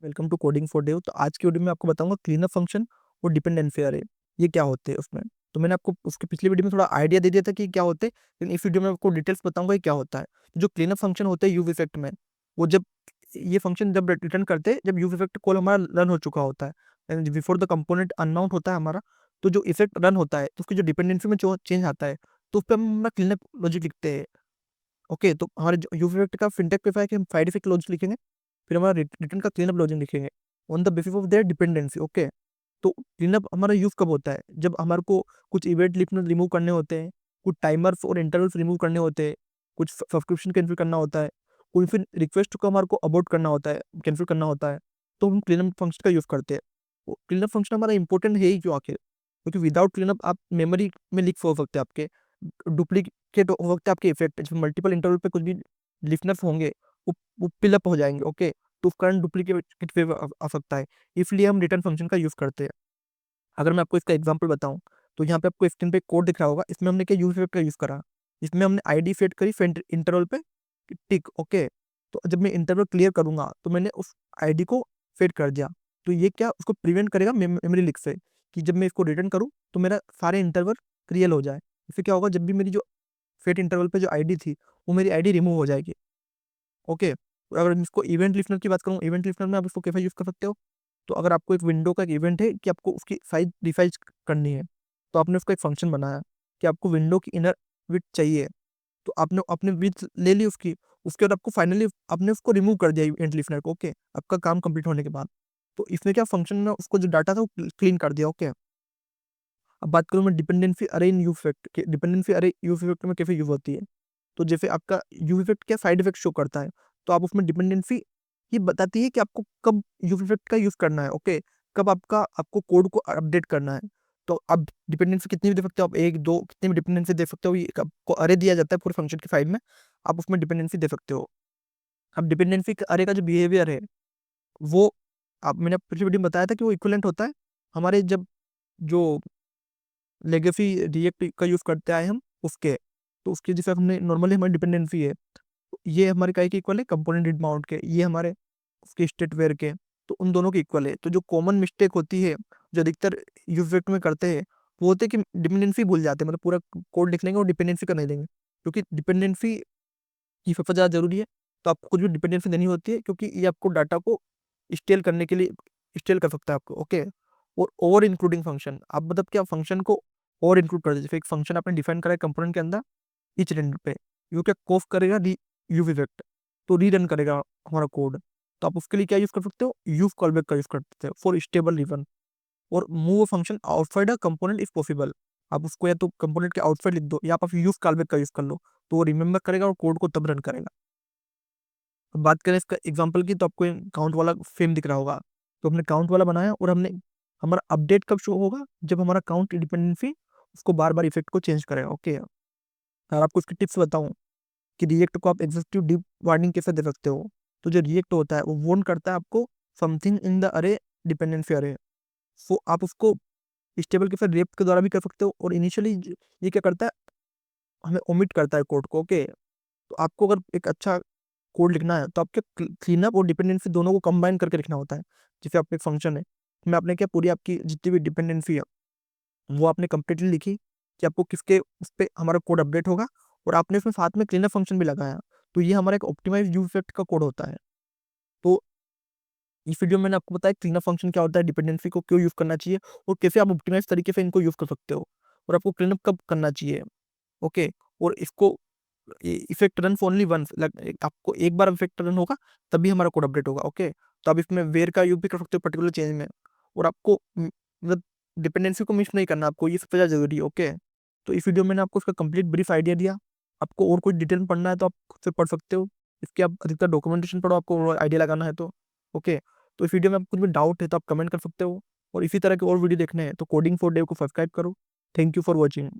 Welcome to coding for Dev. तो आज की वीडियो में आपको बताऊंगा क्लीनअप फंक्शन और डिपेंडेंसी अरे ये क्या होते हैं उसमें। तो मैंने आपको उसके पिछली वीडियो में थोड़ा आइडिया दे दिया था कि क्या होते हैं, लेकिन इस वीडियो में आपको डिटेल्स बताऊंगा ये क्या होता है। जो क्लीनअप फंक्शन होते हैं यूव इफेक्ट में, वो जब ये फंक्शन जब रिटर्न करते हैं जब यूव इफेक्ट कॉल हमारा रन हो चुका होता है, बिफोर द कंपोनेंट अनमाउंट होता है हमारा। तो जो इफेक्ट रन होता है तो उसकी जो डिपेंडेंसी में जो चेंज आता है तो उस पर हम अपना क्लीनअप लॉजिक लिखते हैं। ओके, तो हमारे यूव इफेक्ट का फिनटेक पे है कि हम साइड इफेक्ट लॉजिक लिखेंगे, फिर हमारा रिटर्न का क्लीनअप लॉजिक लिखेंगे on the basis of their dependency. Okay, तो क्लीनअप हमारा यूज कब होता है? जब हमारे को कुछ इवेंट लिखने रिमूव करने होते हैं, कुछ टाइमर्स और इंटरवल्स रिमूव करने होते हैं, कुछ सब्सक्रिप्शन कैंसिल करना होता है, कोई फिर रिक्वेस्ट को हमारे को अबॉर्ट करना होता है, कैंसिल करना होता है, तो हम क्लीनअप फंक्शन का यूज करते हैं। क्लीनअप फंक्शन हमारा इंपॉर्टेंट है ही क्यों आखिर? क्योंकि विदाउट क्लीनअप आप मेमोरी में लीक हो सकते हैं, आपके डुप्लीकेट हो सकते हैं आपके इफेक्ट, जब मल्टीपल इंटरवल पे कुछ भी लिखनर्स होंगे वो फिलअप हो जाएंगे। ओके, तो उस कारण डुप्लीकेट वेव आ सकता है, इसलिए हम रिटर्न फंक्शन का यूज करते हैं। अगर मैं आपको इसका एग्जांपल बताऊं तो यहाँ पे आपको स्क्रीन पे कोड दिख रहा होगा, इसमें हमने क्या यूज इफेक्ट का यूज करा। इसमें हमने आईडी सेट करी इंटरवल पे टिक। ओके, तो जब मैं इंटरवल क्लियर करूंगा तो मैंने उस आईडी को सेट कर दिया। तो ये क्या उसको प्रिवेंट करेगा मेमोरी लीक से, कि जब मैं इसको रिटर्न करूँ तो मेरा सारे इंटरवल क्लियर हो जाए। इससे क्या होगा, जब भी मेरी जो फेट इंटरवल पे जो आईडी थी वो मेरी आईडी रिमूव हो जाएगी। ओके, अगर मैं इसको इवेंट लिस्टनर की बात करूँ, इवेंट लिस्टनर में आप इसको कैसे यूज कर सकते हो? तो अगर आपको एक विंडो का एक इवेंट है कि आपको उसकी साइज रिसाइज करनी है, तो आपने उसका एक फंक्शन बनाया कि आपको विंडो की इनर विड्थ चाहिए, तो आपने अपने विड्थ ले ली उसकी, उसके बाद आपको फाइनली आपने उसको रिमूव कर दिया इवेंट लिस्टनर को। ओके, आपका काम कंप्लीट होने के बाद, तो इसमें क्या फंक्शन ने उसको जो डाटा था वो क्लीन कर दिया। ओके, अब बात करूँ मैं डिपेंडेंसी अरे इन यूज इफेक्ट, डिपेंडेंसी अरे यूज इफेक्ट में कैसे यूज होती है। तो जैसे आपका यूव इफेक्ट क्या साइड इफेक्ट शो करता है, तो आप उसमें डिपेंडेंसी ये बताती है कि आपको कब यूव इफेक्ट का यूज करना है। ओके, कब आपको कोड को अपडेट करना है। तो आप डिपेंडेंसी कितनी भी दे सकते हो, आप एक दो कितनी भी डिपेंडेंसी दे सकते हो, ये आपको अरे दिया जाता है पूरे फंक्शन के फाइल में, आप उसमें डिपेंडेंसी दे सकते हो। अब डिपेंडेंसी अरे का जो बिहेवियर है वो आप मैंने पिछली वीडियो में बताया था कि वो इक्विवेलेंट होता है हमारे जब जो लेगेसी रिएक्ट का यूज करते आए हम उसके। तो उसके जैसे हमने नॉर्मली हमारी डिपेंडेंसी है, ये हमारे काय के इक्वल है, कंपोनेंट रीड माउंट के, ये हमारे उसके स्टेट वेयर के, तो उन दोनों के इक्वल है। तो जो कॉमन मिस्टेक होती है जो अधिकतर यूज में करते हैं वो होते हैं कि डिपेंडेंसी भूल जाते हैं, मतलब पूरा कोड लिख लेंगे और डिपेंडेंसी का नहीं देंगे, क्योंकि डिपेंडेंसी की सबसे ज़्यादा जरूरी है। तो आपको कुछ भी डिपेंडेंसी देनी होती है क्योंकि ये आपको डाटा को स्टेल करने के लिए स्टेल कर सकता है आपको। ओके, और ओवर इंक्लूडिंग फंक्शन, आप मतलब क्या फंक्शन को और इंक्लूड कर दीजिए। जैसे एक फंक्शन आपने डिफाइन करा है कंपोनेंट के अंदर ईच रेंडर पे, यू क्या कोफ करेगा यूव इफेक्ट, तो रीरन करेगा हमारा कोड। तो आप उसके लिए क्या यूज कर सकते हो, यूव कॉलबैक का यूज कर सकते हो फॉर स्टेबल रिवन। और move function outside a component is possible, आप उसको या तो कंपोनेंट के आउटसाइड लिख दो या आप यूव कॉलबैक का यूज कर लो, तो वो रिमेंबर करेगा और कोड को तब रन करेगा। अब बात करें इसका एग्जांपल की, तो आपको काउंट वाला फ्रेम दिख रहा होगा, तो हमने काउंट वाला बनाया और हमने हमारा अपडेट कब शो होगा, जब हमारा काउंट डिपेंडेंसी उसको बार बार इफेक्ट को चेंज करेगा। ओके, और आपको इसकी टिप्स बताऊं कि रिएक्ट को आप एग्जीक्यूटिव डीप वार्निंग कैसे दे सकते हो। तो जो रिएक्ट होता है वो वोन करता है आपको समथिंग इन द अरे डिपेंडेंसी अरे, सो आप उसको स्टेबल के फिर रेप के द्वारा भी कर सकते हो, और इनिशियली ये क्या करता है, हमें ओमिट करता है कोड को। ओके, तो आपको अगर एक अच्छा कोड लिखना है तो आपके क्लीनअप और डिपेंडेंसी दोनों को कंबाइन करके लिखना होता है। जैसे आपका एक फंक्शन है, मैं आपने क्या पूरी आपकी जितनी भी डिपेंडेंसी है वो आपने कंप्लीटली लिखी कि आपको किसके उस पर हमारा कोड अपडेट होगा, और आपने उसमें साथ में क्लीनअप फंक्शन भी लगाया, तो ये हमारा एक ऑप्टिमाइज यूज इफेक्ट का कोड होता है। तो इस वीडियो में मैंने आपको बताया क्लीनअप फंक्शन क्या होता है, डिपेंडेंसी को क्यों यूज करना चाहिए, और कैसे आप ऑप्टिमाइज तरीके से इनको यूज कर सकते हो, और आपको क्लीनअप कब करना चाहिए। ओके, और इसको effect run for only once, आपको एक बार इफेक्ट रन होगा तभी हमारा कोड अपडेट होगा। ओके, तो आप इसमें वेयर का यूज भी कर सकते हो पर्टिकुलर चेंज में, और आपको मतलब डिपेंडेंसी को मिस नहीं करना, आपको ये सबसे ज़्यादा जरूरी है। ओके, तो इस वीडियो में मैंने आपको इसका कंप्लीट ब्रीफ आइडिया दिया। आपको और कोई डिटेल में पढ़ना है तो आप खुद से पढ़ सकते हो, इसके आप अधिकतर डॉक्यूमेंटेशन पढ़ो आपको आइडिया लगाना है तो। ओके, तो इस वीडियो में आपको कुछ भी डाउट है तो आप कमेंट कर सकते हो, और इसी तरह के और वीडियो देखने हैं तो कोडिंग फॉर डेव को सब्सक्राइब करो। Thank you for watching.